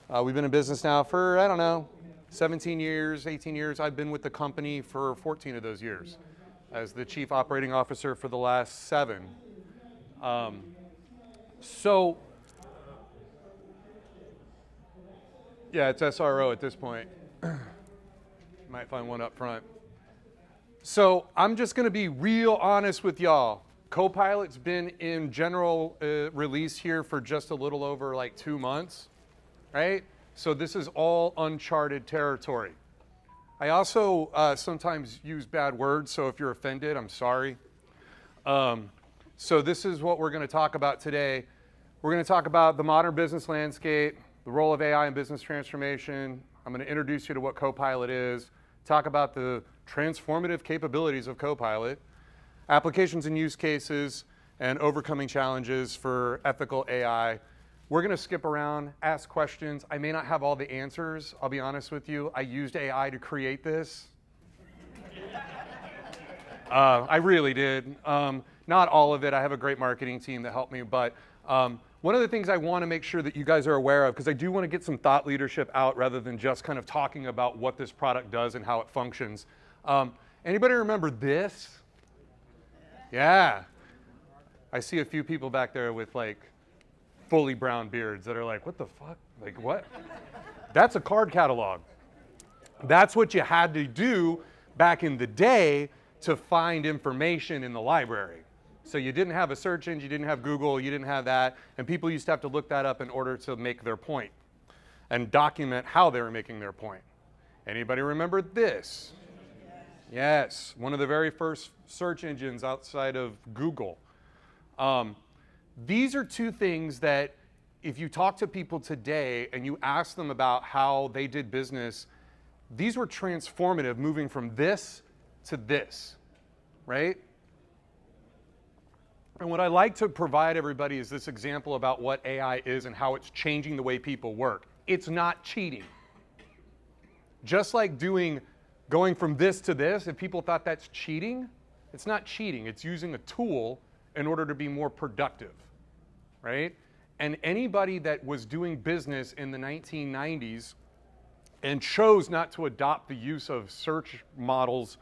We've been in business now for, I don't know, 17 years, 18 years. I've been with the company for 14 of those years as the chief operating officer for the last 7. So, yeah, it's SRO at this point. Might find one up front. So I'm just going to be real honest with y'all. Copilot's been in general release here for just a little over like 2 months, right? So this is all uncharted territory. I also sometimes use bad words, so if you're offended, I'm sorry. So this is what we're going to talk about today. We're going to talk about the modern business landscape, the role of AI in business transformation. I'm going to introduce you to what Copilot is, talk about the transformative capabilities of Copilot, applications and use cases, and overcoming challenges for ethical AI. We're going to skip around, ask questions. I may not have all the answers, I'll be honest with you. I used AI to create this. I really did. Not all of it. I have a great marketing team that helped me, but one of the things I want to make sure that you guys are aware of, because I do want to get some thought leadership out rather than just kind of talking about what this product does and how it functions. Anybody remember this? Yeah. I see a few people back there with like fully brown beards that are like, what the fuck? Like what? That's a card catalog. That's what you had to do back in the day to find information in the library. So you didn't have a search engine, you didn't have Google, you didn't have that, and people used to have to look that up in order to make their point and document how they were making their point. Anybody remember this? Yes, one of the very first search engines outside of Google. These are two things that if you talk to people today and you ask them about how they did business, these were transformative, moving from this to this, right? And what I like to provide everybody is this example about what AI is and how it's changing the way people work. It's not cheating. Just like going from this to this, if people thought that's cheating, it's not cheating. It's using a tool in order to be more productive, right? And anybody that was doing business in the 1990s and chose not to adopt the use of search models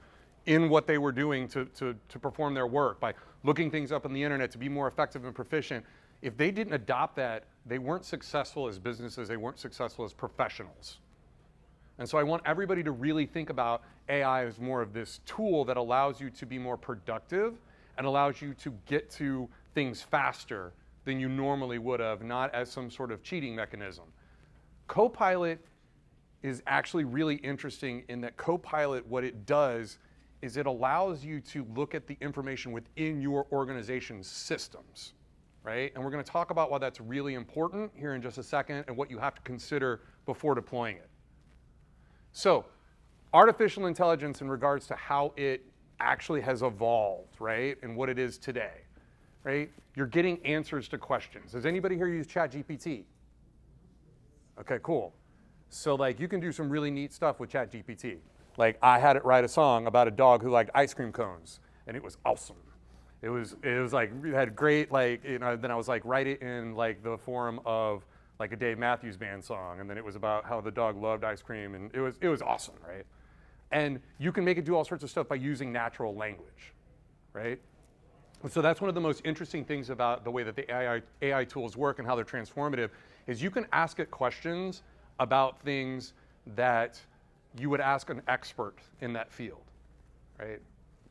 in what they were doing to perform their work by looking things up on the internet to be more effective and proficient, if they didn't adopt that, they weren't successful as businesses, they weren't successful as professionals. And so I want everybody to really think about AI as more of this tool that allows you to be more productive and allows you to get to things faster than you normally would have, not as some sort of cheating mechanism. Copilot is actually really interesting in that Copilot, what it does is it allows you to look at the information within your organization's systems, right? And we're going to talk about why that's really important here in just a second and what you have to consider before deploying it. So, artificial intelligence in regards to how it actually has evolved, right? And what it is today, right? You're getting answers to questions. Does anybody here use ChatGPT? Okay, cool. So like you can do some really neat stuff with ChatGPT. Like I had it write a song about a dog who liked ice cream cones, and it was awesome. It was like, it had great, like, you know, then I was like, write it in like the form of like a Dave Matthews Band song, and then it was about how the dog loved ice cream, and it was awesome, right? And you can make it do all sorts of stuff by using natural language, right? And so that's one of the most interesting things about the way that the AI tools work and how they're transformative, is you can ask it questions about things that you would ask an expert in that field, right?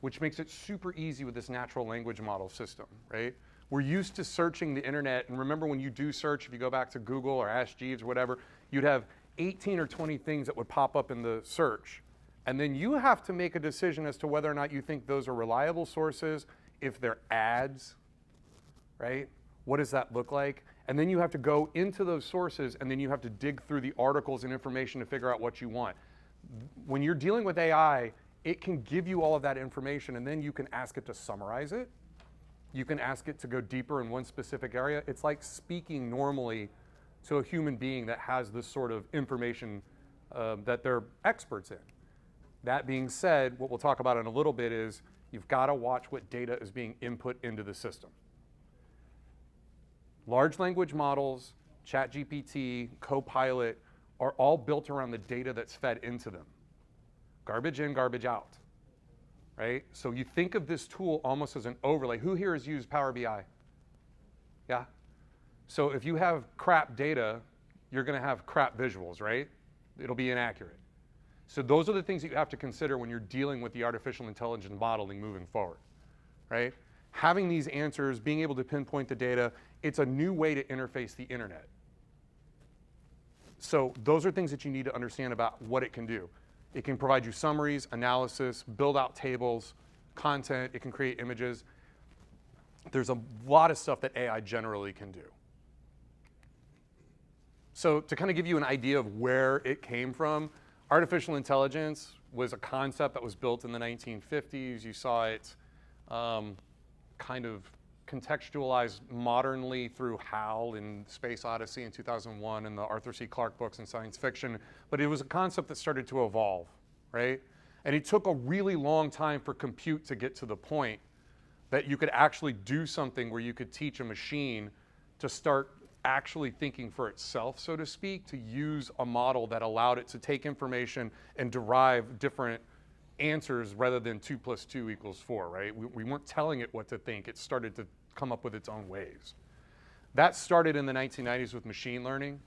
Which makes it super easy with this natural language model system, right? We're used to searching the internet, and remember when you do search, if you go back to Google or Ask Jeeves or whatever, you'd have 18 or 20 things that would pop up in the search. And then you have to make a decision as to whether or not you think those are reliable sources, if they're ads, right? What does that look like? And then you have to go into those sources, and then you have to dig through the articles and information to figure out what you want. When you're dealing with AI, it can give you all of that information, and then you can ask it to summarize it. You can ask it to go deeper in one specific area. It's like speaking normally to a human being that has this sort of information that they're experts in. That being said, what we'll talk about in a little bit is you've got to watch what data is being input into the system. Large language models, ChatGPT, Copilot, are all built around the data that's fed into them. Garbage in, garbage out, right? So you think of this tool almost as an overlay. Who here has used Power BI? Yeah? So if you have crap data, you're going to have crap visuals, right? It'll be inaccurate. So those are the things that you have to consider when you're dealing with the artificial intelligence modeling moving forward, right? Having these answers, being able to pinpoint the data, it's a new way to interface the internet. So those are things that you need to understand about what it can do. It can provide you summaries, analysis, build out tables, content, it can create images. There's a lot of stuff that AI generally can do. So to kind of give you an idea of where it came from, artificial intelligence was a concept that was built in the 1950s. You saw it kind of contextualized modernly through HAL in Space Odyssey in 2001 and the Arthur C. Clarke books in science fiction. But it was a concept that started to evolve, right? And it took a really long time for compute to get to the point that you could actually do something where you could teach a machine to start actually thinking for itself, so to speak, to use a model that allowed it to take information and derive different answers rather than 2 + 2 = 4, right? We weren't telling it what to think. It started to come up with its own ways. That started in the 1990s with machine learning,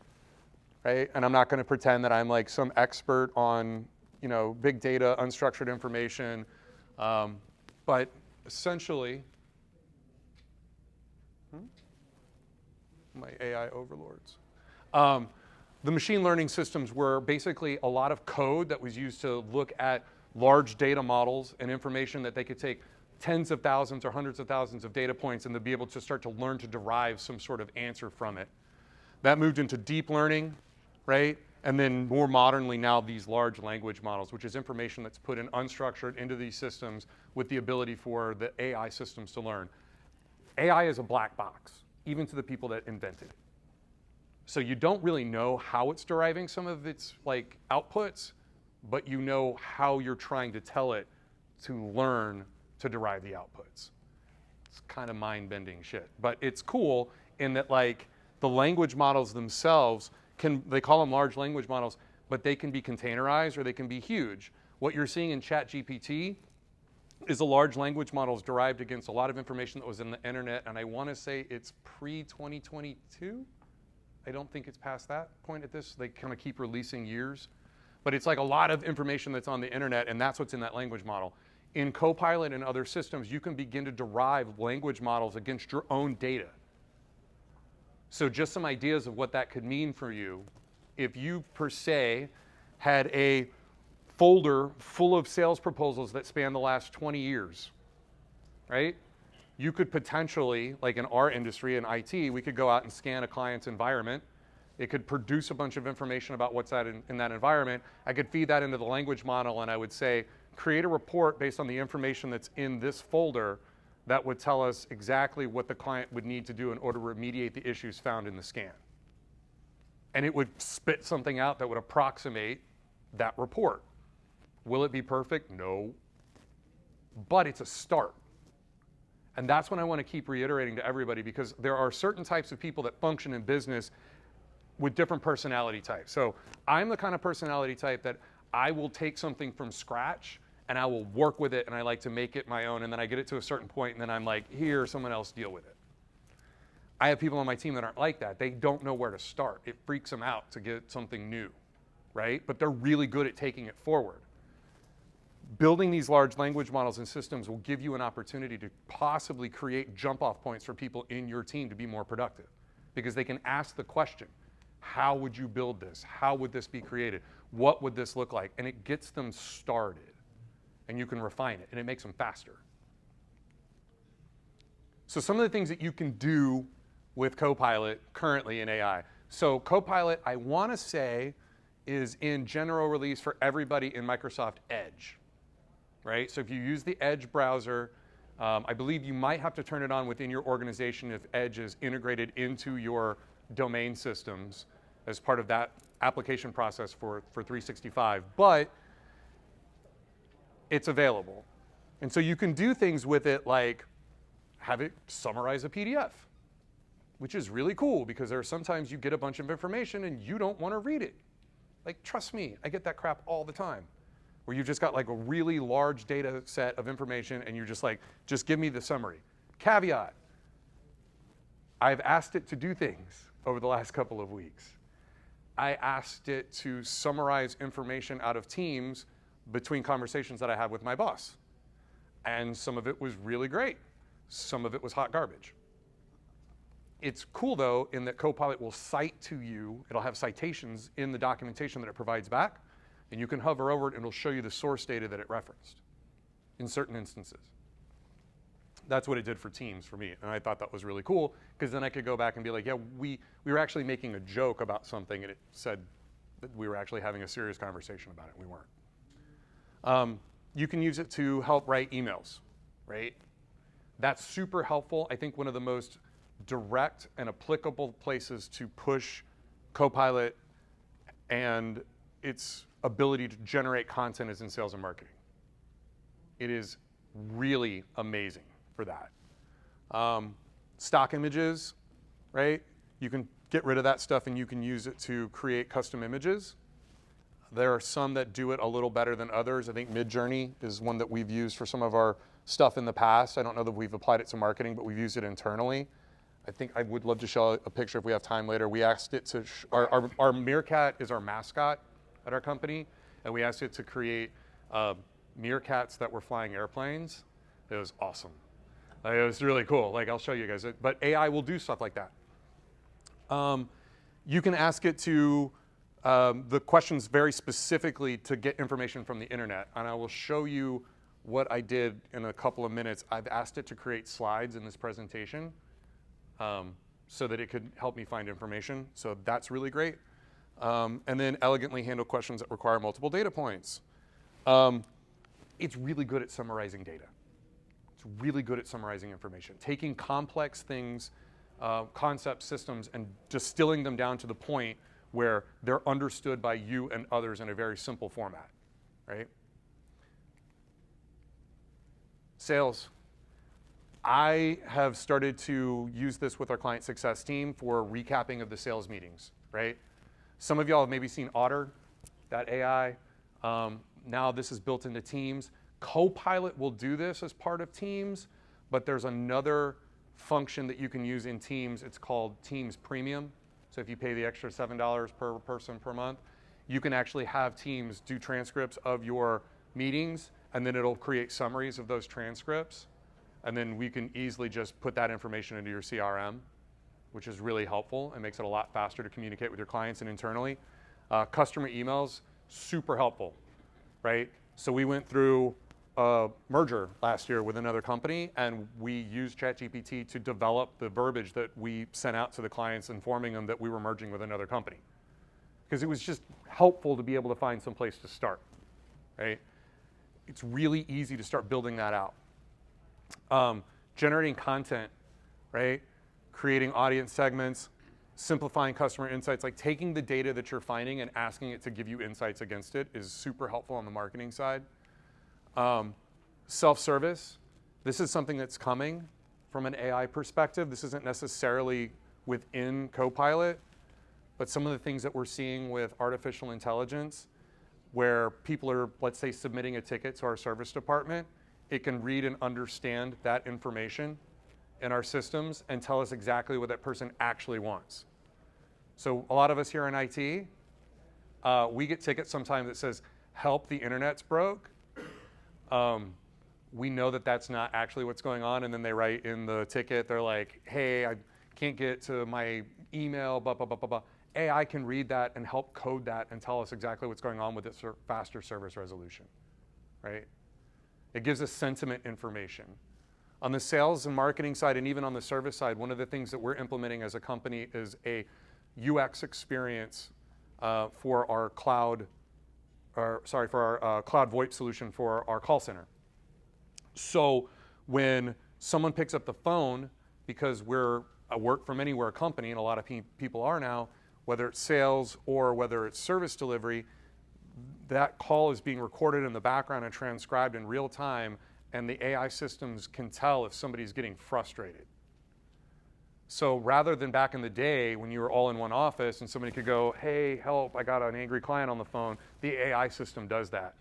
right? And I'm not going to pretend that I'm like some expert on, you know, big data, unstructured information, but essentially, my AI overlords. The machine learning systems were basically a lot of code that was used to look at large data models and information that they could take tens of thousands or hundreds of thousands of data points and to be able to start to learn to derive some sort of answer from it. That moved into deep learning, right? And then more modernly now these large language models, which is information that's put in unstructured into these systems with the ability for the AI systems to learn. AI is a black box, even to the people that invented it. So you don't really know how it's deriving some of its like outputs, but you know how you're trying to tell it to learn to derive the outputs. It's kind of mind-bending shit, but it's cool in that like the language models themselves they call them large language models, but they can be containerized or they can be huge. What you're seeing in ChatGPT is a large language models derived against a lot of information that was in the internet, and I want to say it's pre-2022. I don't think it's past that point at this. They kind of keep releasing years. But it's like a lot of information that's on the internet, and that's what's in that language model. In Copilot and other systems, you can begin to derive language models against your own data. So just some ideas of what that could mean for you. If you, per se, had a folder full of sales proposals that span the last 20 years, right? You could potentially, like in our industry, in IT, we could go out and scan a client's environment. It could produce a bunch of information about what's in that environment. I could feed that into the language model and I would say, create a report based on the information that's in this folder that would tell us exactly what the client would need to do in order to remediate the issues found in the scan. And it would spit something out that would approximate that report. Will it be perfect? No. But it's a start. And that's what I want to keep reiterating to everybody, because there are certain types of people that function in business with different personality types. So I'm the kind of personality type that I will take something from scratch and I will work with it and I like to make it my own, and then I get it to a certain point and then I'm like, here, someone else deal with it. I have people on my team that aren't like that. They don't know where to start. It freaks them out to get something new, right? But they're really good at taking it forward. Building these large language models and systems will give you an opportunity to possibly create jump-off points for people in your team to be more productive, because they can ask the question, how would you build this? How would this be created? What would this look like? And it gets them started, and you can refine it, and it makes them faster. So some of the things that you can do with Copilot currently in AI. So Copilot, I want to say, is in general release for everybody in Microsoft Edge, right? So if you use the Edge browser, I believe you might have to turn it on within your organization if Edge is integrated into your domain systems as part of that application process for 365, but it's available. And so you can do things with it like have it summarize a PDF, which is really cool because there are sometimes you get a bunch of information and you don't want to read it. Like, trust me, I get that crap all the time, where you've just got like a really large data set of information and you're just like, just give me the summary. Caveat, I've asked it to do things over the last couple of weeks. I asked it to summarize information out of Teams between conversations that I had with my boss. And some of it was really great. Some of it was hot garbage. It's cool, though, in that Copilot will cite to you. It'll have citations in the documentation that it provides back, and you can hover over it, and it'll show you the source data that it referenced in certain instances. That's what it did for Teams for me, and I thought that was really cool, because then I could go back and be like, yeah, we were actually making a joke about something, and it said that we were actually having a serious conversation about it. We weren't. You can use it to help write emails, right? That's super helpful. I think one of the most direct and applicable places to push Copilot and its ability to generate content is in sales and marketing. It is really amazing for that. Stock images, right? You can get rid of that stuff and you can use it to create custom images. There are some that do it a little better than others. I think Midjourney is one that we've used for some of our stuff in the past. I don't know that we've applied it to marketing, but we've used it internally. I think I would love to show a picture if we have time later. We asked it to, our meerkat is our mascot at our company, and we asked it to create meerkats that were flying airplanes. It was awesome. It was really cool. Like, I'll show you guys. But AI will do stuff like that. You can ask it to the questions very specifically to get information from the internet, and I will show you what I did in a couple of minutes. I've asked it to create slides in this presentation so that it could help me find information. So that's really great. And then elegantly handle questions that require multiple data points. It's really good at summarizing data. It's really good at summarizing information, taking complex things, concepts, systems, and distilling them down to the point where they're understood by you and others in a very simple format, right? Sales. I have started to use this with our client success team for recapping of the sales meetings, right? Some of y'all have maybe seen Otter, that AI. Now this is built into Teams. Copilot will do this as part of Teams, but there's another function that you can use in Teams. It's called Teams Premium. So if you pay the extra $7 per person per month, you can actually have Teams do transcripts of your meetings, and then it'll create summaries of those transcripts. And then we can easily just put that information into your CRM, which is really helpful and makes it a lot faster to communicate with your clients and internally. Customer emails, super helpful, right? So we went through a merger last year with another company, and we used ChatGPT to develop the verbiage that we sent out to the clients, informing them that we were merging with another company. Because it was just helpful to be able to find some place to start, right? It's really easy to start building that out. Generating content, right? Creating audience segments, simplifying customer insights, like taking the data that you're finding and asking it to give you insights against it is super helpful on the marketing side. Self-service, this is something that's coming from an AI perspective. This isn't necessarily within Copilot, but some of the things that we're seeing with artificial intelligence, where people are, let's say, submitting a ticket to our service department, it can read and understand that information in our systems and tell us exactly what that person actually wants. So a lot of us here in IT, we get tickets sometimes that says, help, the internet's broke. We know that that's not actually what's going on, and then they write in the ticket, they're like, hey, I can't get to my email, blah, blah, blah, blah, blah. AI can read that and help code that and tell us exactly what's going on with its faster service resolution, right? It gives us sentiment information. On the sales and marketing side, and even on the service side, one of the things that we're implementing as a company is a UX experience for our cloud VoIP solution for our call center. So when someone picks up the phone, because we're a work from anywhere company, and a lot of people are now, whether it's sales or whether it's service delivery, that call is being recorded in the background and transcribed in real time, and the AI systems can tell if somebody's getting frustrated. So rather than back in the day when you were all in one office and somebody could go, hey, help, I got an angry client on the phone, the AI system does that.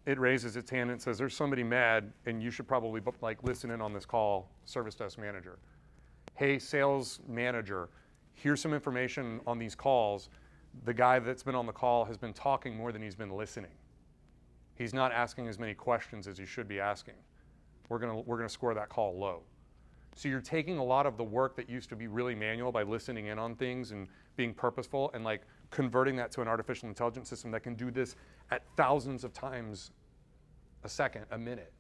It raises its hand and says, there's somebody mad and you should probably like listen in on this call, service desk manager. Hey, sales manager, here's some information on these calls. The guy that's been on the call has been talking more than he's been listening. He's not asking as many questions as he should be asking. We're gonna score that call low. So you're taking a lot of the work that used to be really manual by listening in on things and being purposeful and like converting that to an artificial intelligence system that can do this at thousands of times a second, a minute.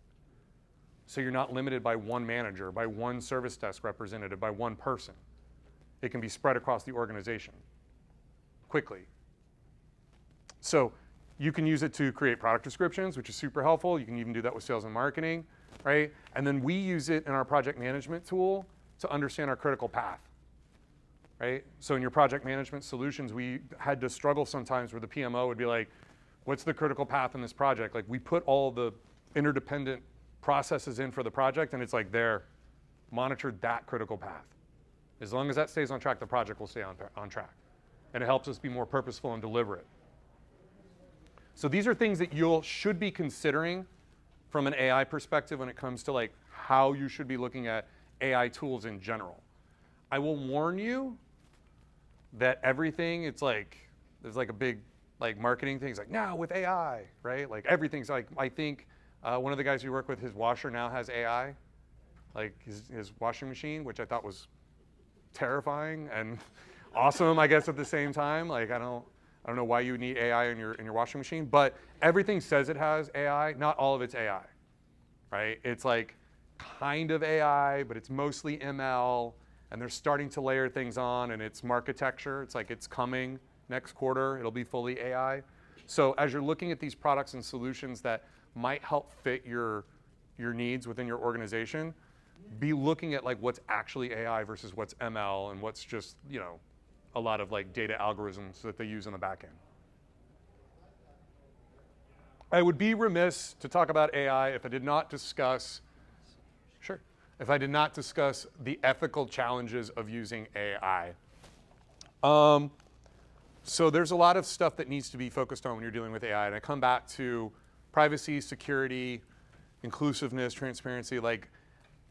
So you're not limited by one manager, by one service desk representative, by one person. It can be spread across the organization quickly. So you can use it to create product descriptions, which is super helpful. You can even do that with sales and marketing, right? And then we use it in our project management tool to understand our critical path, right? So in your project management solutions, we had to struggle sometimes where the PMO would be like, what's the critical path in this project? Like we put all the interdependent processes in for the project and it's like there, monitor that critical path. As long as that stays on track, the project will stay on track. And it helps us be more purposeful and deliberate. So these are things that you should be considering from an AI perspective when it comes to like how you should be looking at AI tools in general. I will warn you that everything, it's like, there's like a big like marketing thing. It's like, now with AI, right? Like everything's like, I think one of the guys we work with, his washer now has AI, like his washing machine, which I thought was terrifying and awesome, I guess, at the same time. Like I don't know why you would need AI in your washing machine, but everything says it has AI. Not all of it's AI, right? It's like kind of AI, but it's mostly ML, and they're starting to layer things on, and it's marketecture. It's like it's coming next quarter. It'll be fully AI. So as you're looking at these products and solutions that might help fit your needs within your organization, be looking at like what's actually AI versus what's ML and what's just, you know, a lot of like data algorithms that they use on the back end. I would be remiss to talk about AI if I did not discuss, if I did not discuss the ethical challenges of using AI. So there's a lot of stuff that needs to be focused on when you're dealing with AI, and I come back to privacy, security, inclusiveness, transparency. Like,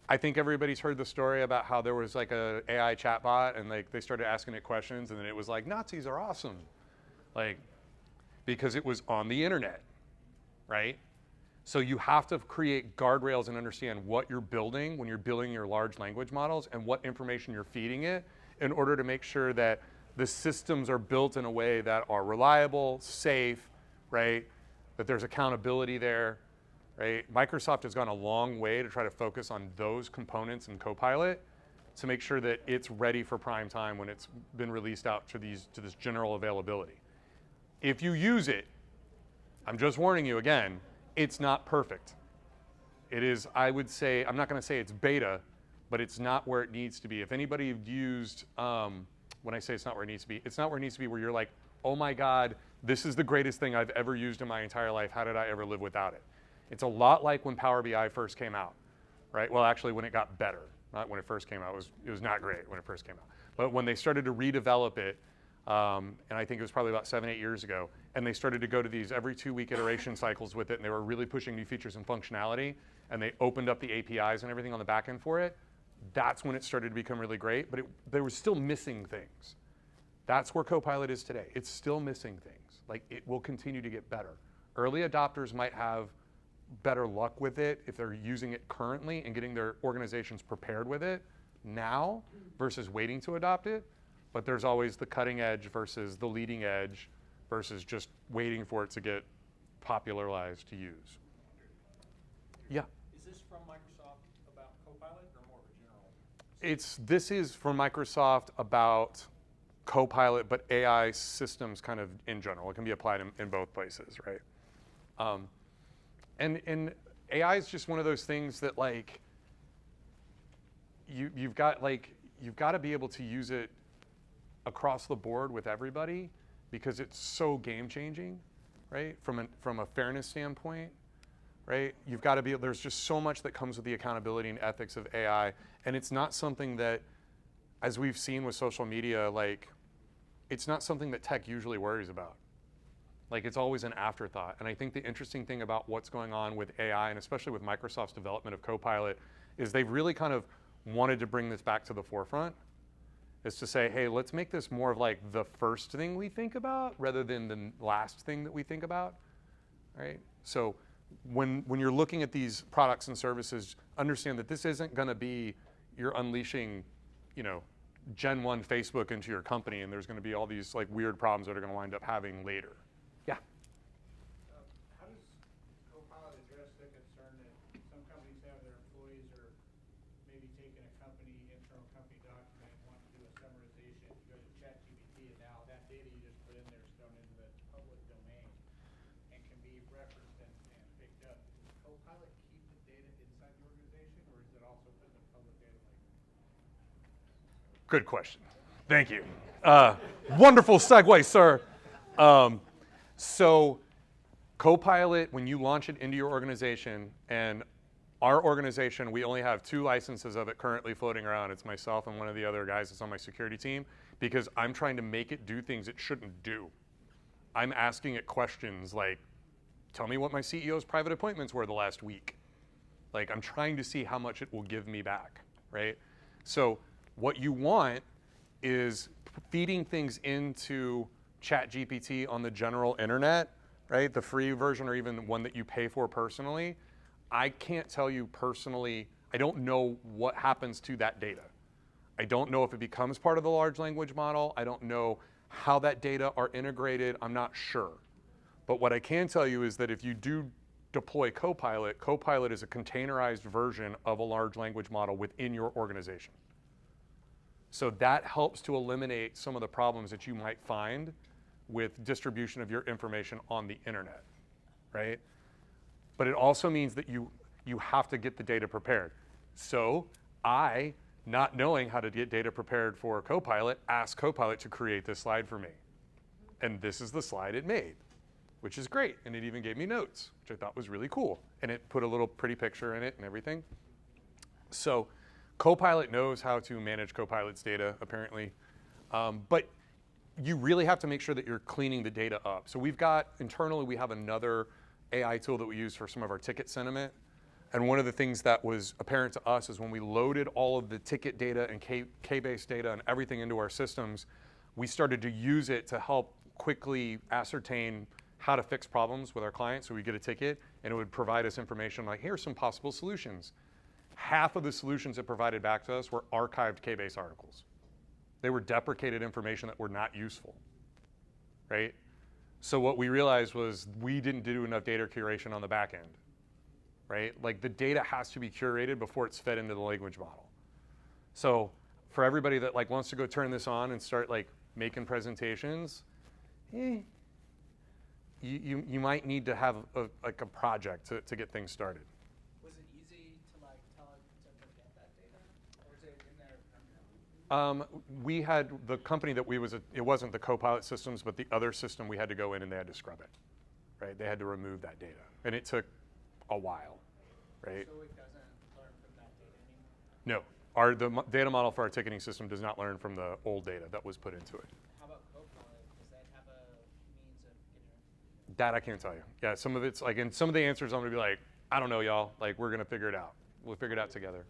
I think everybody's heard the story about how there was like a AI chatbot and like they started asking it questions and then it was like, Nazis are awesome. Like, because it was on the internet, right? So you have to create guardrails and understand what you're building when you're building your large language models and what information you're feeding it in order to make sure that the systems are built in a way that are reliable, safe, right? That there's accountability there. Right? Microsoft has gone a long way to try to focus on those components in Copilot to make sure that it's ready for prime time when it's been released out to this general availability. If you use it, I'm just warning you again, it's not perfect. It is, I would say, I'm not going to say it's beta, but it's not where it needs to be. If anybody used, when I say it's not where it needs to be, it's not where it needs to be where you're like, oh my God, this is the greatest thing I've ever used in my entire life. How did I ever live without it? It's a lot like when Power BI first came out, right? Well, actually, when it got better, not when it first came out. It was not great when it first came out. But when they started to redevelop it, and I think it was probably about 7-8 years ago, and they started to go to these every 2-week iteration cycles with it, and they were really pushing new features and functionality, and they opened up the APIs and everything on the back end for it, that's when it started to become really great, but they were still missing things. That's where Copilot is today. It's still missing things. Like, it will continue to get better. Early adopters might have better luck with it if they're using it currently and getting their organizations prepared with it now versus waiting to adopt it. But there's always the cutting edge versus the leading edge versus just waiting for it to get popularized to use. Yeah. Is this from Microsoft about Copilot or more of a general? This is from Microsoft about Copilot, but AI systems kind of in general. It can be applied in both places, right? And AI is just one of those things that like you've got to be able to use it across the board with everybody because it's so game changing, right? From a fairness standpoint, right? You've got to be, there's just so much that comes with the accountability and ethics of AI, and it's not something that as we've seen with social media, like, it's not something that tech usually worries about. Like, it's always an afterthought. And I think the interesting thing about what's going on with AI, and especially with Microsoft's development of Copilot, is they've really kind of wanted to bring this back to the forefront, is to say, hey, let's make this more of like the first thing we think about rather than the last thing that we think about, right? So when you're looking at these products and services, understand that this isn't gonna be you're unleashing, you know, Gen 1 Facebook into your company and there's gonna be all these like weird problems that are gonna wind up having later. Yeah? How does Copilot address the concern that some companies have their employees are maybe taking a internal company document, want to do a summarization, you go to ChatGPT, and now that data you just put in there is thrown into the public domain and can be referenced and picked up. Does Copilot keep the data inside the organization, or is it also put in the public data lake? Good question. Thank you. Wonderful segue, sir. So Copilot, when you launch it into your organization, and our organization, we only have 2 licenses of it currently floating around. It's myself and one of the other guys that's on my security team, because I'm trying to make it do things it shouldn't do. I'm asking it questions like, tell me what my CEO's private appointments were the last week. Like, I'm trying to see how much it will give me back, right? So what you want is feeding things into ChatGPT on the general internet, right? The free version or even one that you pay for personally. I can't tell you personally, I don't know what happens to that data. I don't know if it becomes part of the large language model. I don't know how that data are integrated. I'm not sure. But what I can tell you is that if you do deploy Copilot, Copilot is a containerized version of a large language model within your organization. So that helps to eliminate some of the problems that you might find with distribution of your information on the internet, right? But it also means that you have to get the data prepared. So I, not knowing how to get data prepared for Copilot, asked Copilot to create this slide for me. And this is the slide it made, which is great. And it even gave me notes, which I thought was really cool. And it put a little pretty picture in it and everything. So Copilot knows how to manage Copilot's data, apparently. But you really have to make sure that you're cleaning the data up. So we've got, internally, we have another AI tool that we use for some of our ticket sentiment. And one of the things that was apparent to us is when we loaded all of the ticket data and K-based data and everything into our systems, we started to use it to help quickly ascertain how to fix problems with our clients. So we get a ticket and it would provide us information like, here's some possible solutions. Half of the solutions it provided back to us were archived K-based articles. They were deprecated information that were not useful, right? So what we realized was we didn't do enough data curation on the back end, right? Like the data has to be curated before it's fed into the language model. So for everybody that like wants to go turn this on and start like making presentations, you might need to have a project to get things started. Was it easy to like tell it to get that data, or is it in there permanently? We had the company that it wasn't the Copilot systems, but the other system we had to go in and they had to scrub it, right? They had to remove that data, and it took a while, right? So it doesn't learn from that data anymore? No, the data model for our ticketing system does not learn from the old data that was put into it. How about Copilot? Does that have a means of getting? That I can't tell you. Yeah, some of it's like, and some of the answers I'm gonna be like, I don't know, y'all. Like, we're gonna figure it out. We'll figure it out together.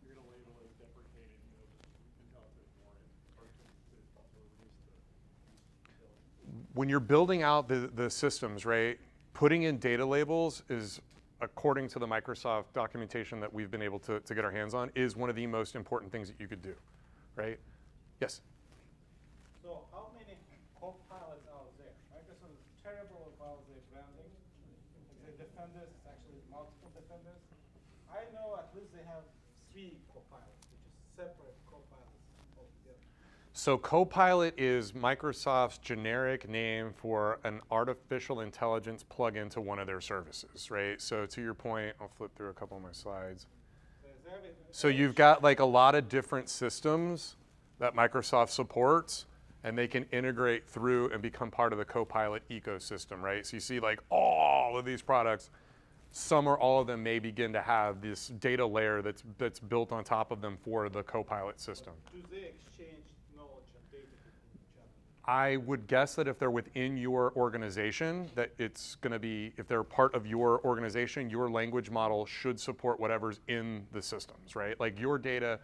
You're going to label it as deprecated, until it's ignored, or to reduce the. When you're building out the systems, right, putting in data labels is, according to the Microsoft documentation that we've been able to get our hands on, is one of the most important things that you could do, right? Yes? So how many Copilots out there? Microsoft is terrible about their branding. The defenders, it's actually multiple defenders. I know at least they have 3 Copilots, which is separate Copilots altogether. So Copilot is Microsoft's generic name for an artificial intelligence plugin to one of their services, right? So to your point, I'll flip through a couple of my slides. So you've got like a lot of different systems that Microsoft supports, and they can integrate through and become part of the Copilot ecosystem, right? So you see like all of these products some or all of them may begin to have this data layer that's built on top of them for the Copilot system. Do they exchange knowledge and data with each other? I would guess that if they're within your organization, that it's going to be, if they're part of your organization, your language model should support whatever's in the systems, right? Like your data,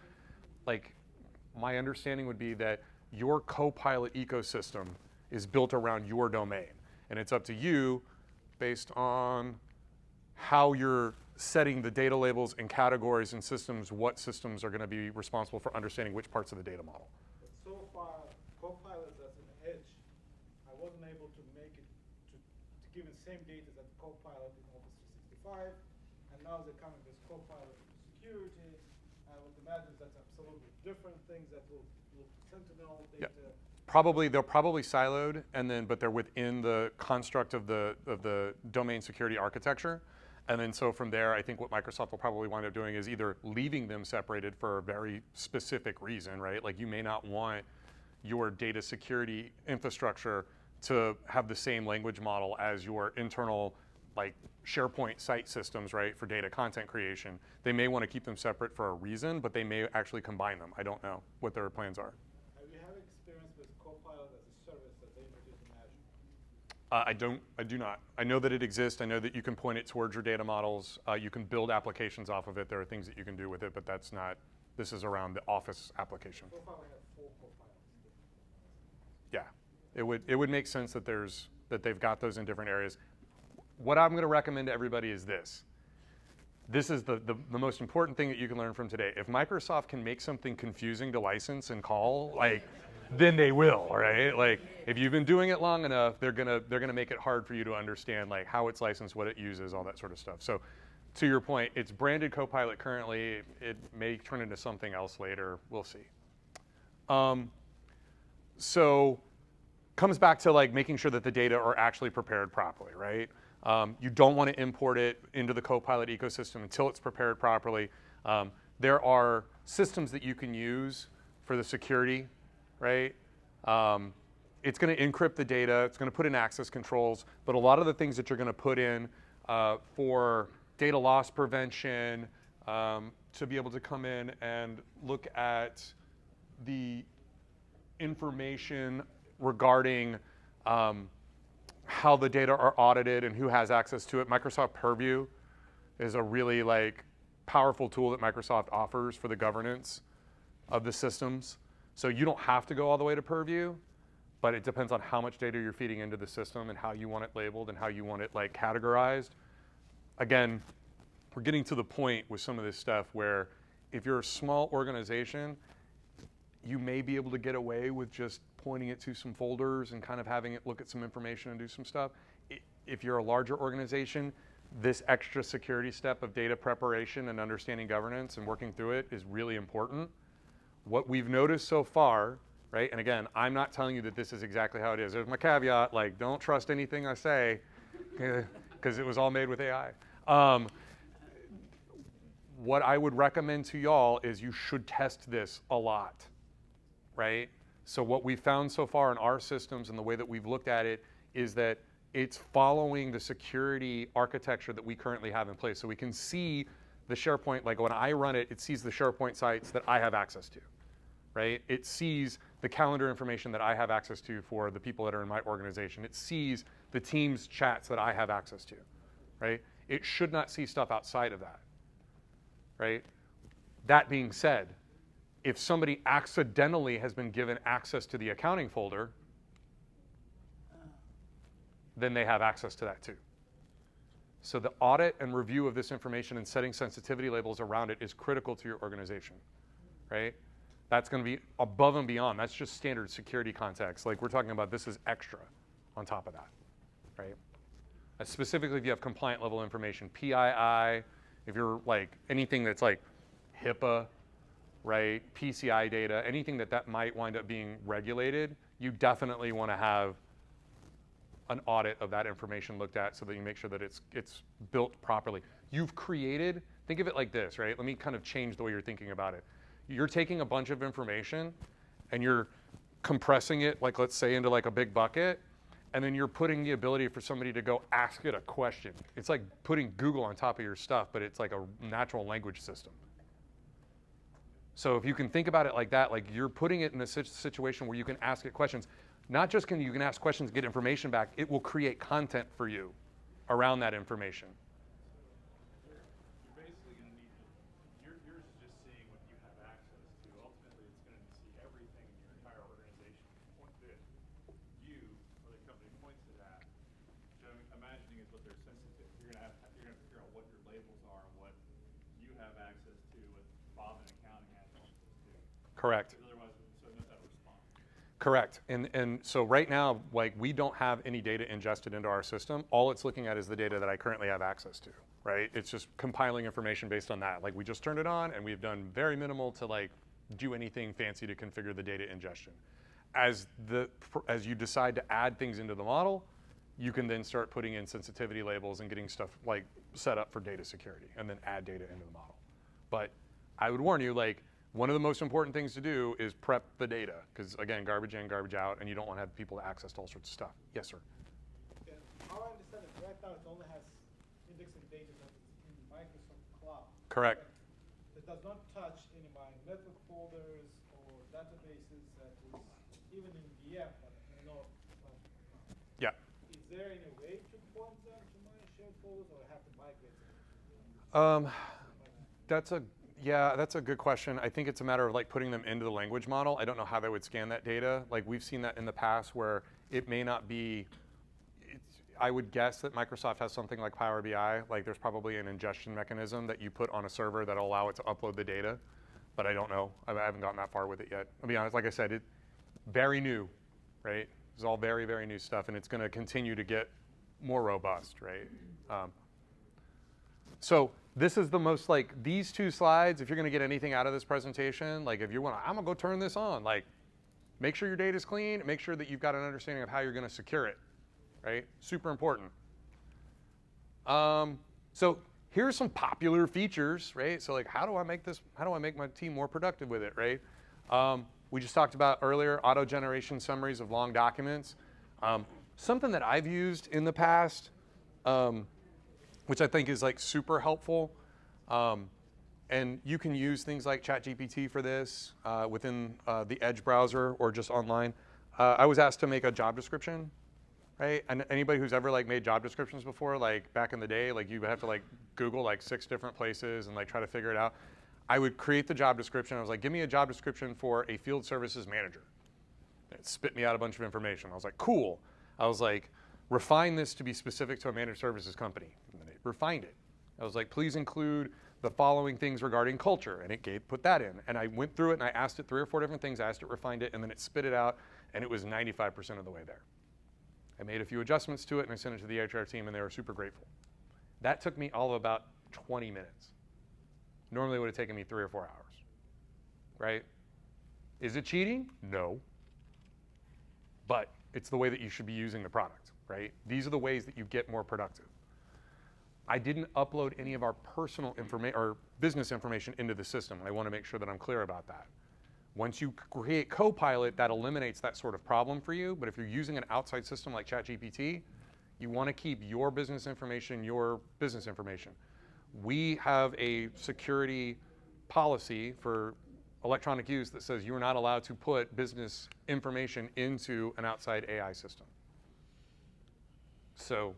like my understanding would be that your Copilot ecosystem is built around your domain. And it's up to you, based on how you're setting the data labels and categories and systems, what systems are going to be responsible for understanding which parts of the data model. But so far, Copilot as an edge, I wasn't able to make it to give the same data that Copilot in Office 365, and now they're coming with Copilot for security. I would imagine that's absolutely different things that will look Sentinel data. Yeah. They're probably siloed, but they're within the construct of the domain security architecture. And then so from there, I think what Microsoft will probably wind up doing is either leaving them separated for a very specific reason, right? Like you may not want your data security infrastructure to have the same language model as your internal like SharePoint site systems, right, for data content creation. They may want to keep them separate for a reason, but they may actually combine them. I don't know what their plans are. Have you had experience with Copilot as a service that they introduced in Azure? I do not. I know that it exists. I know that you can point it towards your data models. You can build applications off of it. There are things that you can do with it, but that's not, this is around the Office application. So far we have 4 Copilots. Yeah, it would make sense that they've got those in different areas. What I'm going to recommend to everybody is this. This is the most important thing that you can learn from today. If Microsoft can make something confusing to license and call, like, then they will, right? Like, if you've been doing it long enough, they're gonna make it hard for you to understand like how it's licensed, what it uses, all that sort of stuff. So, to your point, it's branded Copilot currently. It may turn into something else later. We'll see. So, comes back to like making sure that the data are actually prepared properly, right? You don't want to import it into the Copilot ecosystem until it's prepared properly. There are systems that you can use for the security, right? It's going to encrypt the data. It's going to put in access controls. But a lot of the things that you're going to put in for data loss prevention, to be able to come in and look at the information regarding how the data are audited and who has access to it. Microsoft Purview is a really like powerful tool that Microsoft offers for the governance of the systems. So you don't have to go all the way to Purview, but it depends on how much data you're feeding into the system and how you want it labeled and how you want it like categorized. Again, we're getting to the point with some of this stuff where if you're a small organization, you may be able to get away with just pointing it to some folders and kind of having it look at some information and do some stuff. If you're a larger organization, this extra security step of data preparation and understanding governance and working through it is really important. What we've noticed so far, right, and again, I'm not telling you that this is exactly how it is. There's my caveat, like don't trust anything I say, because it was all made with AI. What I would recommend to y'all is you should test this a lot, right? So what we've found so far in our systems and the way that we've looked at it is that it's following the security architecture that we currently have in place. So we can see the SharePoint, like when I run it, it sees the SharePoint sites that I have access to, right? It sees the calendar information that I have access to for the people that are in my organization. It sees the Teams chats that I have access to, right? It should not see stuff outside of that, right? That being said, if somebody accidentally has been given access to the accounting folder, then they have access to that too. So the audit and review of this information and setting sensitivity labels around it is critical to your organization, right? That's going to be above and beyond. That's just standard security context. Like we're talking about, this is extra on top of that, right? Specifically, if you have compliant level information, PII, if you're like anything that's like HIPAA, right, PCI data, anything that might wind up being regulated, you definitely want to have an audit of that information looked at so that you make sure that it's built properly. You've created, think of it like this, right? Let me kind of change the way you're thinking about it. You're taking a bunch of information and you're compressing it, like let's say into like a big bucket, and then you're putting the ability for somebody to go ask it a question. It's like putting Google on top of your stuff, but it's like a natural language system. So if you can think about it like that, like you're putting it in a situation where you can ask it questions. Not just can you ask questions, get information back, it will create content for you around that information. You're basically going to need to, yours is just seeing what you have access to. Ultimately, it's going to see everything in your entire organization that you or the company points to that. So imagining is what they're sensitive. You're going to figure out what your labels are and what you have access to, what Bob in accounting has access to. Correct. Otherwise, so it knows how to respond. Correct. And so right now, like we don't have any data ingested into our system. All it's looking at is the data that I currently have access to, right? It's just compiling information based on that. Like we just turned it on and we've done very minimal to like do anything fancy to configure the data ingestion. As you decide to add things into the model, you can then start putting in sensitivity labels and getting stuff like set up for data security and then add data into the model. But I would warn you, like, one of the most important things to do is prep the data, because again, garbage in, garbage out, and you don't want to have people access to all sorts of stuff. Yes, sir. Yeah, how I understand it, right now it only has indexing data that is in Microsoft Cloud. Correct. It does not touch any of my network folders or databases that is even in VM, but I know. Yeah. Is there any way to point them to my shared folders, or I have to migrate them? That's a good question. I think it's a matter of like putting them into the language model. I don't know how they would scan that data. Like we've seen that in the past where it may not be, I would guess that Microsoft has something like Power BI. Like there's probably an ingestion mechanism that you put on a server that'll allow it to upload the data, but I don't know. I haven't gotten that far with it yet. I'll be honest, like I said, it's very new, right? It's all very, very new stuff, and it's going to continue to get more robust, right? So this is the most, like, these two slides, if you're going to get anything out of this presentation, like if you want to, I'm going to go turn this on, like make sure your data is clean, make sure that you've got an understanding of how you're going to secure it, right? Super important. So here's some popular features, right? So like, how do I make my team more productive with it, right? We just talked about earlier, auto-generation summaries of long documents. Something that I've used in the past, which I think is like super helpful. And you can use things like ChatGPT for this within the Edge browser or just online. I was asked to make a job description, right? And anybody who's ever like made job descriptions before, like back in the day, like you would have to like Google like 6 different places and like try to figure it out. I would create the job description. I was like, give me a job description for a field services manager. It spit me out a bunch of information. I was like, cool. I was like, refine this to be specific to a managed services company. And then it refined it. I was like, please include the following things regarding culture. And it put that in. And I went through it and I asked it 3 or 4 different things. I asked it, refined it, and then it spit it out. And it was 95% of the way there. I made a few adjustments to it and I sent it to the HR team and they were super grateful. That took me all of about 20 minutes. Normally it would have taken me 3 or 4 hours, right? Is it cheating? No. But it's the way that you should be using the product, right? These are the ways that you get more productive. I didn't upload any of our personal information or business information into the system. I want to make sure that I'm clear about that. Once you create Copilot, that eliminates that sort of problem for you. But if you're using an outside system like ChatGPT, you want to keep your business information. We have a security policy for electronic use that says you are not allowed to put business information into an outside AI system. So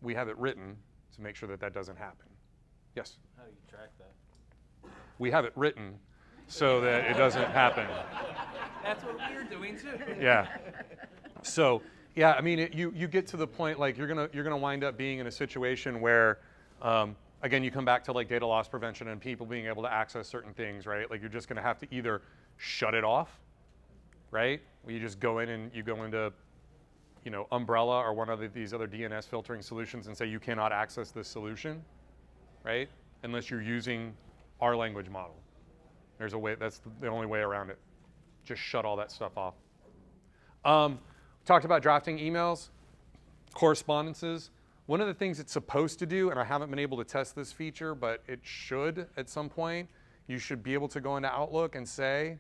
we have it written to make sure that that doesn't happen. Yes? How do you track that? We have it written so that it doesn't happen. That's what we're doing too. Yeah. So, yeah, I mean, you get to the point, like, you're gonna wind up being in a situation where, again, you come back to like data loss prevention and people being able to access certain things, right? Like you're just gonna have to either shut it off, right? Where you just go in and you go into, you know, Umbrella or one of these other DNS filtering solutions and say you cannot access this solution, right? Unless you're using our language model. There's a way, that's the only way around it. Just shut all that stuff off. Talked about drafting emails, correspondences. One of the things it's supposed to do, and I haven't been able to test this feature, but it should at some point, you should be able to go into Outlook and say,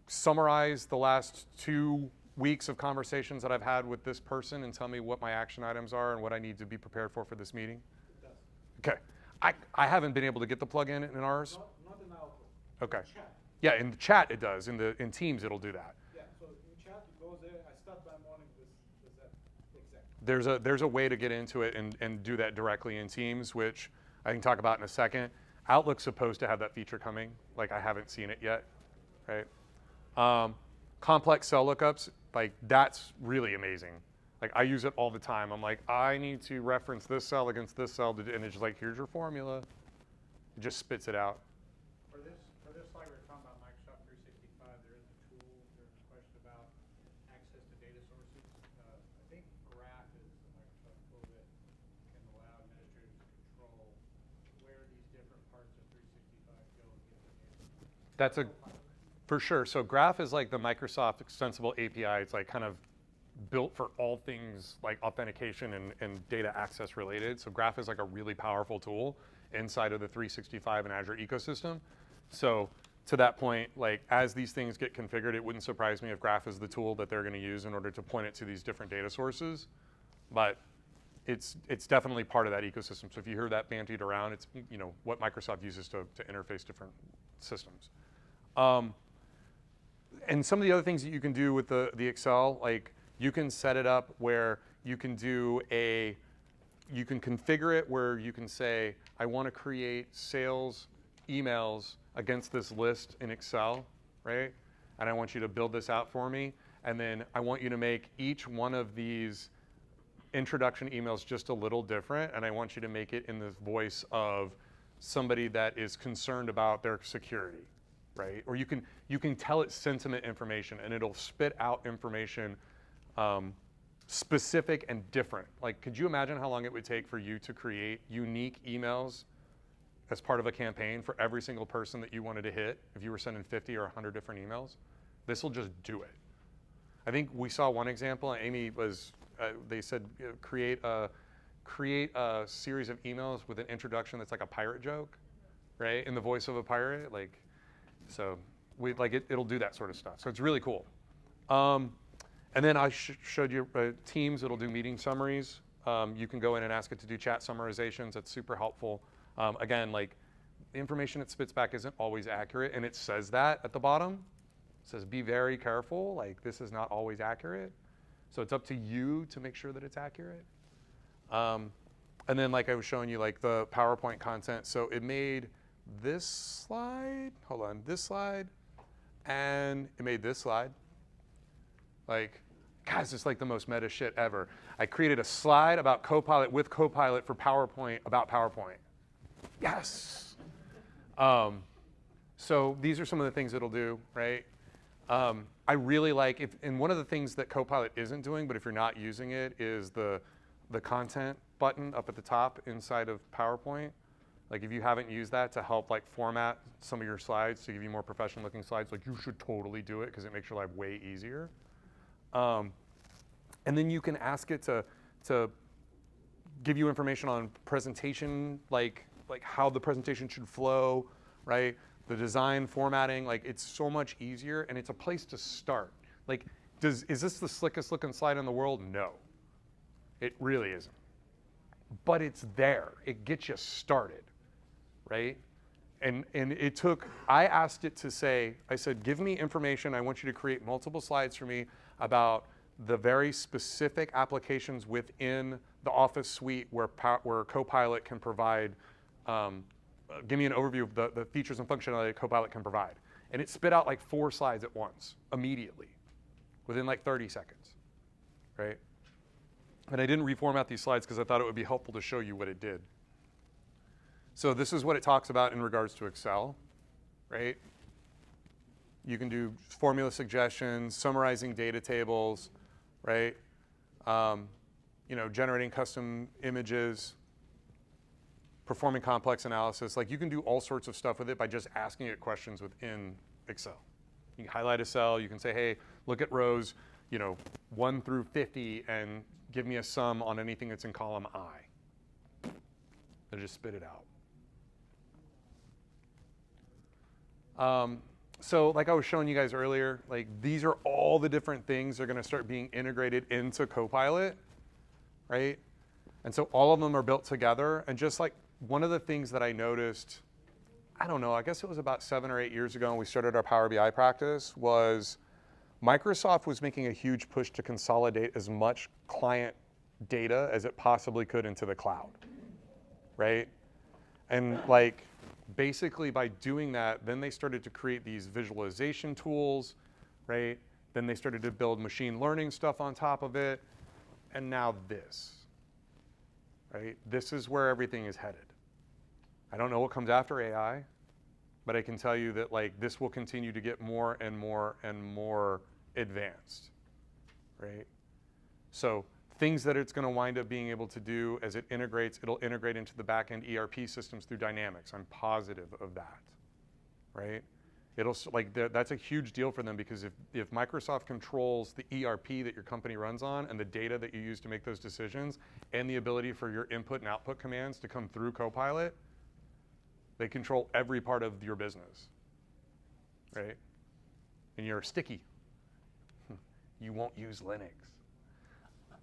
summarize the last 2 weeks of conversations that I've had with this person and tell me what my action items are and what I need to be prepared for this meeting? It does. Okay. I haven't been able to get the plugin in ours. Not in Outlook. Okay. In chat. Yeah, in the chat it does. In Teams it'll do that. Yeah, so in chat, it goes there. I start my morning with that exact. There's a way to get into it and do that directly in Teams, which I can talk about in a second. Outlook's supposed to have that feature coming. Like, I haven't seen it yet, right? Complex cell lookups, like, that's really amazing. Like, I use it all the time. I'm like, I need to reference this cell against this cell, and it's just like, here's your formula. It just spits it out. For this slide, we're talking about Microsoft 365. There is a tool. There's a question about access to data sources. I think Graph is the Microsoft tool that can allow administrators to control where these different parts of 365 go and get the data. That's for sure. So Graph is like the Microsoft extensible API. It's like kind of built for all things like authentication and data access related. So Graph is like a really powerful tool inside of the 365 and Azure ecosystem. So to that point, like, as these things get configured, it wouldn't surprise me if Graph is the tool that they're going to use in order to point it to these different data sources. But it's definitely part of that ecosystem. So if you hear that bandied around, it's, you know, what Microsoft uses to interface different systems. And some of the other things that you can do with the Excel, like, you can set it up where you can you can configure it where you can say, I want to create sales emails against this list in Excel, right? And I want you to build this out for me. And then I want you to make each one of these introduction emails just a little different. And I want you to make it in the voice of somebody that is concerned about their security, right? Or you can tell it sentiment information and it'll spit out information specific and different. Like, could you imagine how long it would take for you to create unique emails as part of a campaign for every single person that you wanted to hit if you were sending 50 or 100 different emails? This will just do it. I think we saw one example. Amy was, they said, create a series of emails with an introduction that's like a pirate joke, right? In the voice of a pirate, like, so it'll do that sort of stuff. So it's really cool. And then I showed you Teams. It'll do meeting summaries. You can go in and ask it to do chat summarizations. That's super helpful. Again, like, the information it spits back isn't always accurate, and it says that at the bottom. It says, be very careful. Like, this is not always accurate. So it's up to you to make sure that it's accurate. And then, like I was showing you, like, the PowerPoint content. So it made this slide. Hold on, this slide, and it made this slide. Like, guys, it's like the most meta shit ever. I created a slide about Copilot with Copilot for PowerPoint about PowerPoint. Yes. So these are some of the things it'll do, right? I really like, and one of the things that Copilot isn't doing, but if you're not using it, is the content button up at the top inside of PowerPoint. Like, if you haven't used that to help, like, format some of your slides to give you more professional looking slides, like, you should totally do it because it makes your life way easier. And then you can ask it to give you information on presentation, like how the presentation should flow, right? The design, formatting, like, it's so much easier, and it's a place to start. Like, is this the slickest looking slide in the world? No, it really isn't. But it's there. It gets you started, right? And I asked it to say, I said, give me information. I want you to create multiple slides for me about the very specific applications within the Office suite where Copilot can provide, give me an overview of the features and functionality that Copilot can provide. And it spit out like 4 slides at once, immediately, within like 30 seconds, right? And I didn't reformat these slides because I thought it would be helpful to show you what it did. So this is what it talks about in regards to Excel, right? You can do formula suggestions, summarizing data tables, right? Generating custom images, performing complex analysis. Like, you can do all sorts of stuff with it by just asking it questions within Excel. You can highlight a cell. You can say, hey, look at rows, 1 through 50, and give me a sum on anything that's in column I. They'll just spit it out. So like I was showing you guys earlier, like these are all the different things that are going to start being integrated into Copilot, right? And so all of them are built together. And just like one of the things that I noticed, I don't know, I guess it was about 7 or 8 years ago when we started our Power BI practice, was Microsoft was making a huge push to consolidate as much client data as it possibly could into the cloud, right? And like basically by doing that, then they started to create these visualization tools, right? Then they started to build machine learning stuff on top of it. And now this, right? This is where everything is headed. I don't know what comes after AI, but I can tell you that like this will continue to get more and more and more advanced, right? So things that it's going to wind up being able to do as it integrates, it'll integrate into the back-end ERP systems through Dynamics. I'm positive of that, right? It'll like that's a huge deal for them because if Microsoft controls the ERP that your company runs on and the data that you use to make those decisions and the ability for your input and output commands to come through Copilot, they control every part of your business, right? And you're sticky. You won't use Linux.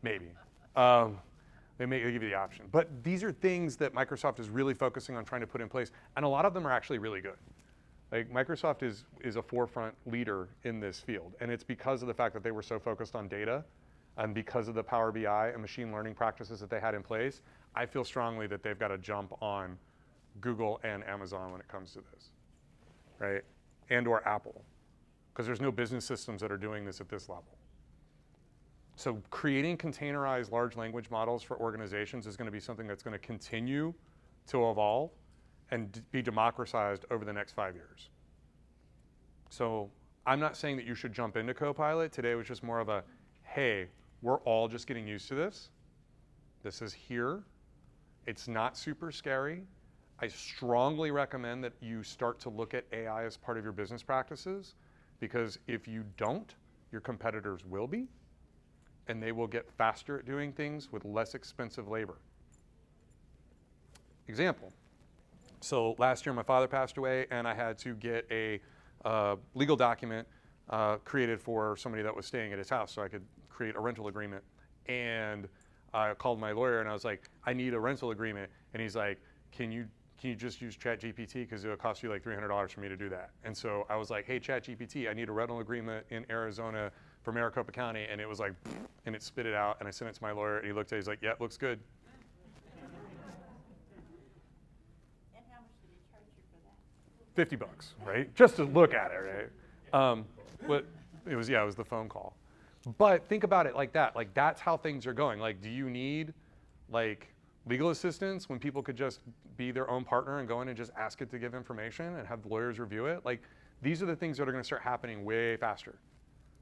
Maybe. They may give you the option. But these are things that Microsoft is really focusing on trying to put in place. And a lot of them are actually really good. Like Microsoft is a forefront leader in this field. And it's because of the fact that they were so focused on data and because of the Power BI and machine learning practices that they had in place. I feel strongly that they've got a jump on Google and Amazon when it comes to this, right? And or Apple, because there's no business systems that are doing this at this level. So creating containerized large language models for organizations is going to be something that's going to continue to evolve and be democratized over the next 5 years. So I'm not saying that you should jump into Copilot. Today was just more of a, hey, we're all just getting used to this. This is here. It's not super scary. I strongly recommend that you start to look at AI as part of your business practices, because if you don't, your competitors will be, and they will get faster at doing things with less expensive labor. Example. So last year my father passed away and I had to get a legal document created for somebody that was staying at his house so I could create a rental agreement. And I called my lawyer and I was like, I need a rental agreement. And he's like, can you just use ChatGPT because it'll cost you like $300 for me to do that. And so I was like, hey, ChatGPT, I need a rental agreement in Arizona for Maricopa County. And it was like, and it spit it out. And I sent it to my lawyer and he looked at it, he's like, yeah, it looks good. And how much did he charge you for that? $50, right? Just to look at it, right? But it was the phone call. But think about it like that. Like that's how things are going. Like, do you need like legal assistance when people could just be their own partner and go in and just ask it to give information and have the lawyers review it? Like these are the things that are going to start happening way faster,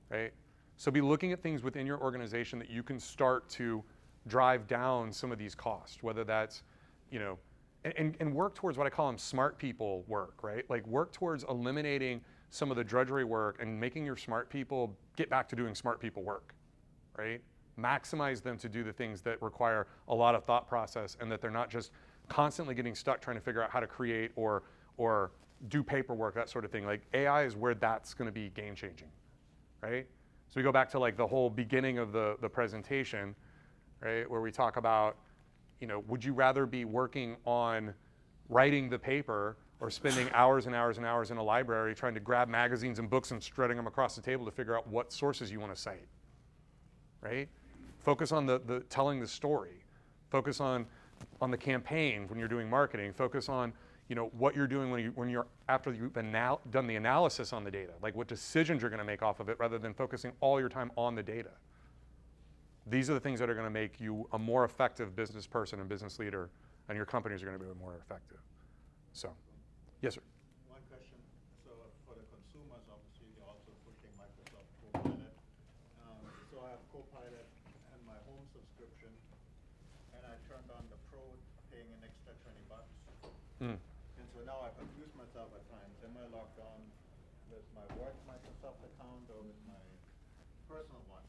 right? So be looking at things within your organization that you can start to drive down some of these costs, whether that's, you know, and work towards what I call them smart people work, right? Like work towards eliminating some of the drudgery work and making your smart people get back to doing smart people work, right? Maximize them to do the things that require a lot of thought process and that they're not just constantly getting stuck trying to figure out how to create or do paperwork, that sort of thing. Like AI is where that's going to be game changing, right? So we go back to like the whole beginning of the presentation, right? Where we talk about, you know, would you rather be working on writing the paper or spending hours and hours and hours in a library trying to grab magazines and books and strutting them across the table to figure out what sources you want to cite, right? Focus on the telling the story. Focus on the campaign when you're doing marketing. Focus on, you know, what you're doing when you're after you've done the analysis on the data, like what decisions you're going to make off of it, rather than focusing all your time on the data. These are the things that are going to make you a more effective business person and business leader, and your companies are going to be more effective. So, yes, sir. One question. So for the consumers, obviously, they're also pushing Microsoft Copilot. So I have Copilot and my home subscription, and I turned on the Pro, paying an extra $20. And so now I confuse myself at times. Am I logged on with my work Microsoft account or with my personal one?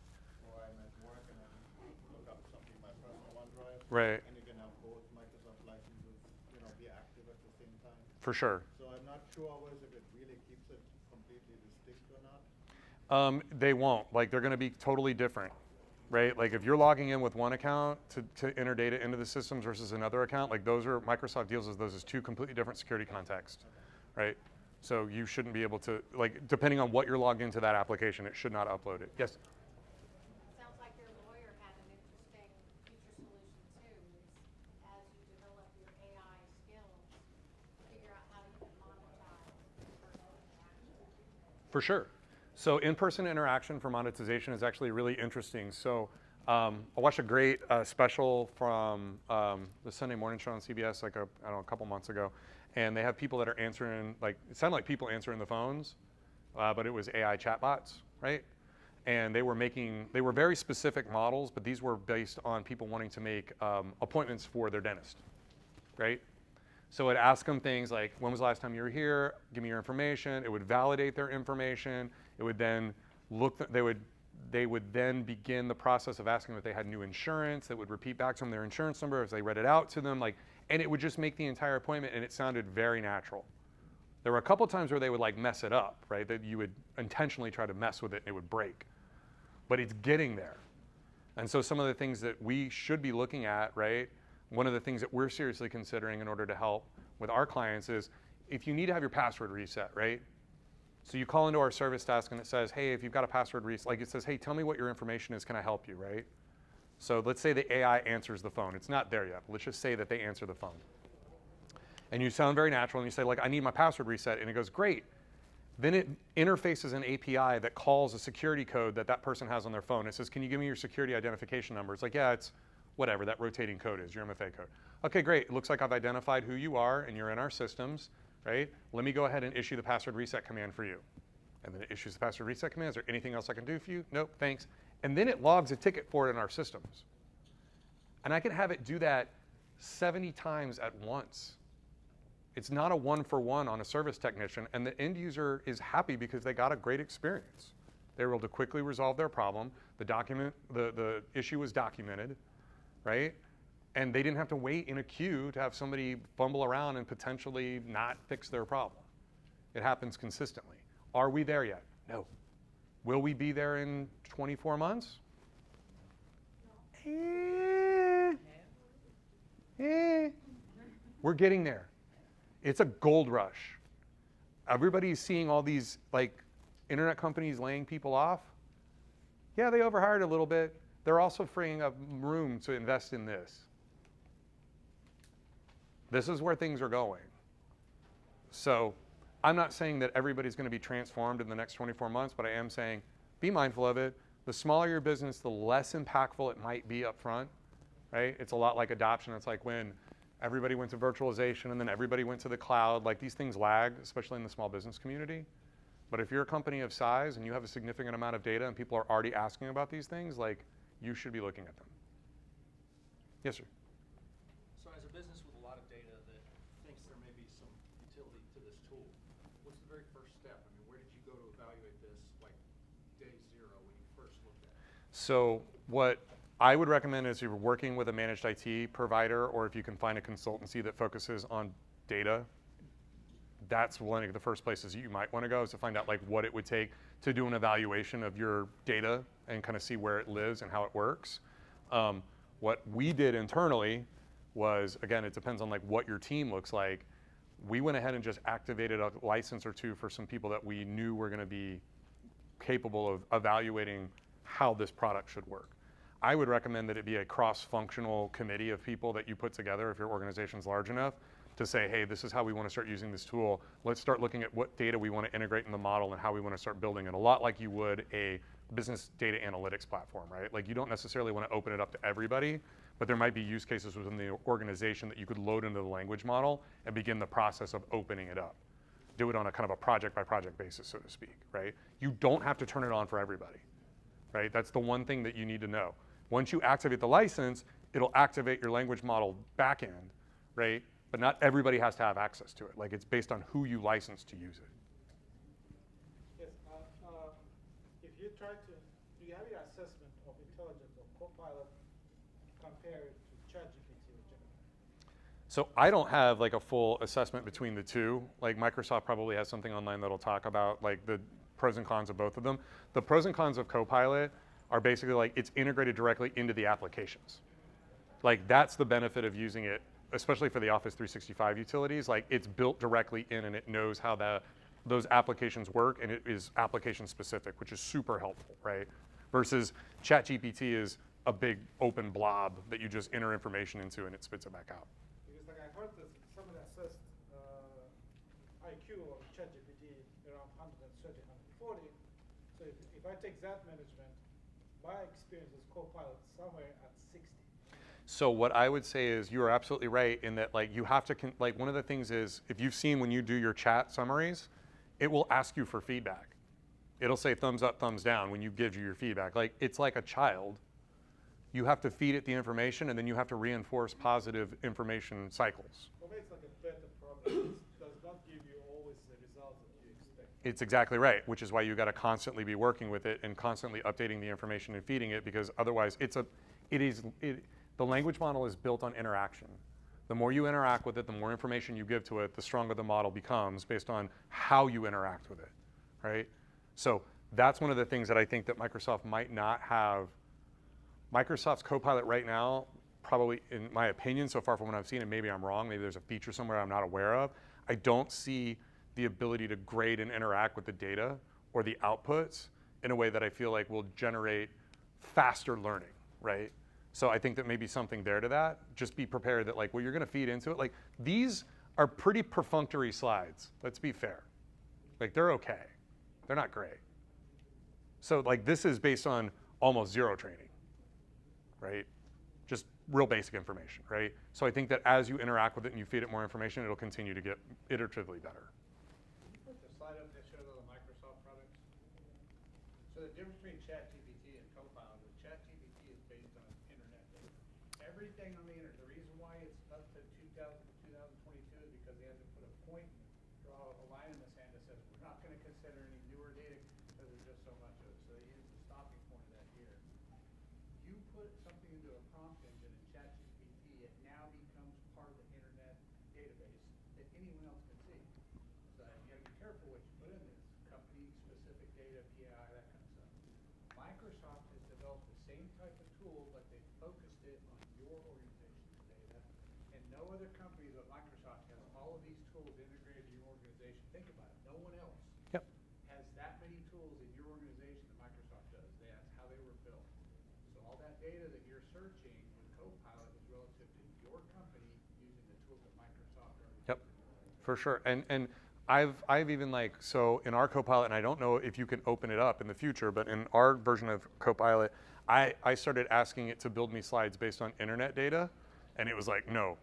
Or I'm at work and I look up something in my personal OneDrive. Right. And you can have both Microsoft licenses, you know, be active at the same time. For sure. So I'm not sure whether it really keeps it completely They won't. Like, they're going to be totally different, right? Like, if you're logging in with one account to enter data into the systems versus another account, like those are, Microsoft deals with those as two completely different security contexts, right? So you shouldn't be able to, like, depending on what you're logged into that application, it should not upload it. Yes? Sounds like your lawyer had an interesting future solution too, is as you develop your AI skills, figure out how to even monetize in-person interaction. For sure. So in-person interaction for monetization is actually really interesting. So I watched a great special from the Sunday morning show on CBS like I don't know, a couple months ago. And they have people that are answering, like, it sounded like people answering the phones, but it was AI chatbots, right? And they were very specific models, but these were based on people wanting to make appointments for their dentist, right? So it asked them things like, when was the last time you were here? Give me your information. It would validate their information. It would then they would then begin the process of asking if they had new insurance. That would repeat back to them their insurance number as they read it out to them, like, and it would just make the entire appointment, and it sounded very natural. There were a couple times where they would like mess it up, right? That you would intentionally try to mess with it and it would break. But it's getting there. And so some of the things that we should be looking at, right? One of the things that we're seriously considering in order to help with our clients is if you need to have your password reset, right? So you call into our service desk and it says, hey, if you've got a password reset, like it says, hey, tell me what your information is, can I help you, right? So let's say the AI answers the phone. It's not there yet. Let's just say that they answer the phone. And you sound very natural and you say, like, I need my password reset. And it goes, great. Then it interfaces an API that calls a security code that person has on their phone. It says, can you give me your security identification number? It's like, yeah, it's whatever that rotating code is, your MFA code. Okay, great. It looks like I've identified who you are and you're in our systems, right? Let me go ahead and issue the password reset command for you. And then it issues the password reset command. Is there anything else I can do for you? Nope, thanks. And then it logs a ticket for it in our systems. And I can have it do that 70 times at once. It's not a one-for-one on a service technician, and the end user is happy because they got a great experience. They were able to quickly resolve their problem. The issue was documented, right? And they didn't have to wait in a queue to have somebody fumble around and potentially not fix their problem. It happens consistently. Are we there yet? No. Will we be there in 24 months? We're getting there. It's a gold rush. Everybody's seeing all these like internet companies laying people off. Yeah, they overhired a little bit. They're also freeing up room to invest in this. This is where things are going. So I'm not saying that everybody's going to be transformed in the next 24 months, but I am saying be mindful of it. The smaller your business, the less impactful it might be up front, right? It's a lot like adoption. It's like when everybody went to virtualization and then everybody went to the cloud. Like these things lag, especially in the small business community. But if you're a company of size and you have a significant amount of data and people are already asking about these things, like you should be looking at them. Yes, sir. So as a business with a lot of data that thinks there may be some utility to this tool, what's the very first step? I mean, where did you go to evaluate this, like day zero when you first looked at it? So what I would recommend is if you're working with a managed IT provider or if you can find a consultancy that focuses on data, that's one of the first places you might want to go is to find out like what it would take to do an evaluation of your data and kind of see where it lives and how it works. What we did internally was, again, it depends on like what your team looks like. We went ahead and just activated a license or two for some people that we knew were going to be capable of evaluating how this product should work. I would recommend that it be a cross-functional committee of people that you put together if your organization's large enough to say, hey, this is how we want to start using this tool. Let's start looking at what data we want to integrate in the model and how we want to start building it. A lot like you would a business data analytics platform, right? Like you don't necessarily want to open it up to everybody, but there might be use cases within the organization that you could load into the language model and begin the process of opening it up. Do it on a kind of a project by project basis, so to speak, right? You don't have to turn it on for everybody, right? That's the one thing that you need to know. Once you activate the license, it'll activate your language model backend, right? But not everybody has to have access to it. Like it's based on who you license to use it. Yes, if you try to, do you have your assessment of intelligence of Copilot compared to ChatGPT or Gemini? So I don't have like a full assessment between the two. Like Microsoft probably has something online that'll talk about like the pros and cons of both of them. The pros and cons of Copilot are basically like it's integrated directly into the applications. Like that's the benefit of using it, especially for the Office 365 utilities. Like it's built directly in and it knows how those applications work, and it is application specific, which is super helpful, right? Versus ChatGPT is a big open blob that you just enter information into and it spits it back out. Because like I heard that someone assessed IQ of ChatGPT around 130, 140. So if I take that management, my experience is Copilot somewhere at 60. So what I would say is you are absolutely right in that like you have to, like one of the things is if you've seen when you do your chat summaries, it will ask you for feedback. It'll say thumbs up, thumbs down when you give you your feedback. Like it's like a child. You have to feed it the information and then you have to reinforce positive information cycles. For me, it's like a better problem. It does not give you always the results that you expect. It's exactly right, which is why you got to constantly be working with it and constantly updating the information and feeding it, because otherwise the language model is built on interaction. The more you interact with it, the more information you give to it, the stronger the model becomes based on how you interact with it, right? So that's one of the things that I think that Microsoft might not have. Microsoft's Copilot right now, probably in my opinion, so far from what I've seen, and maybe I'm wrong, maybe there's a feature somewhere I'm not aware of, I don't see the ability to grade and interact with the data or the outputs in a way that I feel like will generate faster learning, right? So I think that maybe something there to that. Just be prepared that like what you're going to feed into it. Like these are pretty perfunctory slides. Let's be fair. Like they're okay. They're not great. So like this is based on almost zero training, right? Just real basic information, right? So I think that as you interact with it and you feed it more information, it'll continue to get iteratively better. The slide up that shows all the Microsoft products. So the difference between ChatGPT and Copilot is ChatGPT is based on internet data. Everything on the internet. The reason why it's up to 2022 is because they had to put a point, draw a line in the sand that says we're not going to consider any newer data because there's just so much of it. So they used the stopping point of that year. You put something into a prompt engine in ChatGPT, it now becomes part of the internet database that anyone else can see. So you got to be careful what you put in this. Company-specific data, PI, that kind of stuff. Microsoft has developed the same type of tool, but they focused it on your organization's data. And no other company but Microsoft has all of these tools integrated in your organization. Think about it. No one else Yep. has that many tools in your organization that Microsoft does. That's how they were built. So all that data that you're searching with Copilot is relative to your company using the tools that Microsoft already Yep, for sure. And I've even like, so in our Copilot, and I don't know if you can open it up in the future, but in our version of Copilot, I started asking it to build me slides based on internet data, and it was like, no.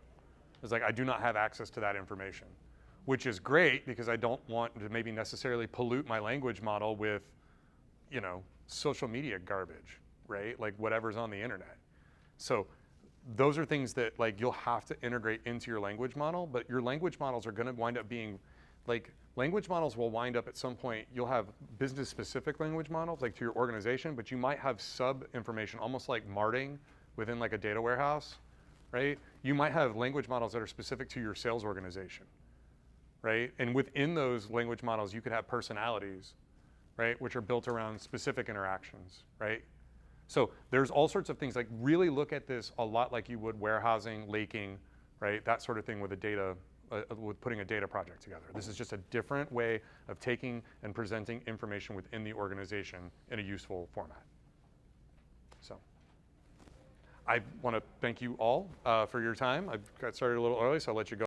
It was like, I do not have access to that information, which is great because I don't want to maybe necessarily pollute my language model with, you know, social media garbage, right? Like whatever's on the internet. So those are things that like you'll have to integrate into your language model, but your language models are going to wind up being like language models will wind up at some point, you'll have business specific language models like to your organization, but you might have sub information almost like marting within like a data warehouse, right? You might have language models that are specific to your sales organization, right? And within those language models, you could have personalities, right? Which are built around specific interactions, right? So there's all sorts of things like really look at this a lot like you would warehousing, laking, right? That sort of thing with a data, with putting a data project together. This is just a different way of taking and presenting information within the organization in a useful format. So I want to thank you all for your time. I got started a little early, so I'll let you go.